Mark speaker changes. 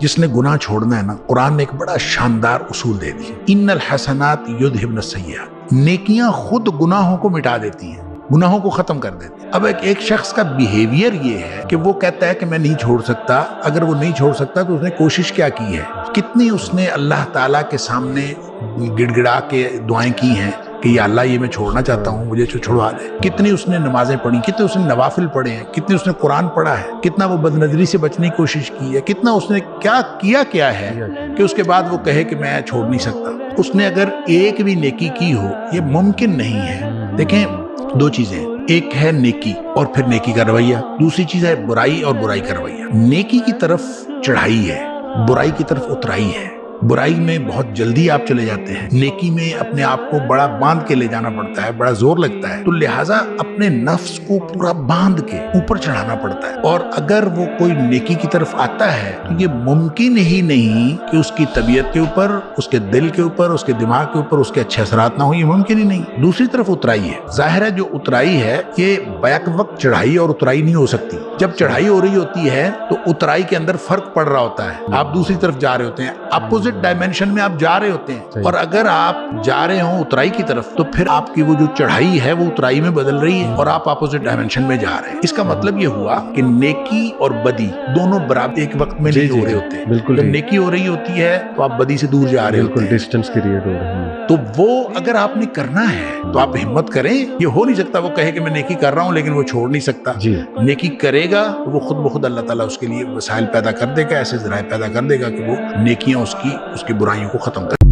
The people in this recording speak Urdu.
Speaker 1: جس نے گناہ چھوڑنا ہے نا، قرآن نے ایک بڑا شاندار اصول دے دیا، ان الحسنات یذہبن السیئات، نیکیاں خود گناہوں کو مٹا دیتی ہیں، گناہوں کو ختم کر دیتی ہیں۔ اب ایک شخص کا بیہیویئر یہ ہے کہ وہ کہتا ہے کہ میں نہیں چھوڑ سکتا، اگر وہ نہیں چھوڑ سکتا تو اس نے کوشش کیا کی ہے، کتنی اس نے اللہ تعالیٰ کے سامنے گڑ گڑا کے دعائیں کی ہیں کہ یا اللہ یہ میں چھوڑنا چاہتا ہوں، مجھے چھڑوا دے، کتنی اس نے نمازیں پڑھی، کتنے اس نے نوافل پڑھے ہیں، کتنے اس نے قرآن پڑھا ہے، کتنا وہ بد نظری سے بچنے کی کوشش کی ہے، کتنا اس نے کیا ہے کہ اس کے بعد وہ کہے کہ میں چھوڑ نہیں سکتا۔ اس نے اگر ایک بھی نیکی کی ہو، یہ ممکن نہیں ہے۔ دیکھیں دو چیزیں، ایک ہے نیکی اور پھر نیکی کا رویہ، دوسری چیز ہے برائی اور برائی کا رویہ۔ نیکی کی طرف چڑھائی ہے، برائی کی طرف اترائی ہے۔ برائی میں بہت جلدی آپ چلے جاتے ہیں، نیکی میں اپنے آپ کو بڑا باندھ کے لے جانا پڑتا ہے، بڑا زور لگتا ہے، تو لہٰذا اپنے نفس کو پورا باندھ کے اوپر چڑھانا پڑتا ہے۔ اور اگر وہ کوئی نیکی کی طرف آتا ہے تو یہ ممکن ہی نہیں کہ اس کی طبیعت کے اوپر، اس کے دل کے اوپر، اس کے دماغ کے اوپر اس کے اچھے اثرات نہ ہوں، یہ ممکن ہی نہیں۔ دوسری طرف اترائی ہے، ظاہر ہے جو اترائی ہے یہ بیک وقت چڑھائی اور اترائی نہیں ہو سکتی۔ جب چڑھائی ہو رہی ہوتی ہے تو اترائی کے اندر فرق پڑ رہا ہوتا ہے، آپ دوسری طرف جا رہے ہوتے ہیں، اپوزٹ ڈائمینشن میں آپ جا رہے ہوتے ہیں، اور اگر آپ جا رہے ہوں اترائی کی طرف تو پھر آپ کی وہ جو چڑھائی ہے وہ اترائی میں بدل رہی ہے اور آپ اپوزٹ ڈائمینشن میں جا رہے ہیں۔ اس کا مطلب یہ ہوا کہ نیکی اور بدی دونوں برابر ایک وقت میں نہیں ہو رہے ہوتے۔
Speaker 2: بالکل،
Speaker 1: جب نیکی ہو رہی ہوتی ہے تو آپ بدی سے دور جا رہے ہوتے ہیں،
Speaker 2: ڈسٹینس کریٹ ہو رہا ہے۔
Speaker 1: تو وہ اگر آپ نے کرنا ہے تو آپ ہمت کریں۔ یہ ہو نہیں سکتا وہ کہے کہ میں نیکی کر رہا ہوں لیکن وہ چھوڑ نہیں سکتا۔ نیکی کرے گا تو وہ خود بخود اللہ تعالیٰ اس کے لیے وسائل پیدا کر دے گا، ایسے ذرائع پیدا کر دے گا کہ وہ نیکیاں اس کی برائیوں کو ختم کر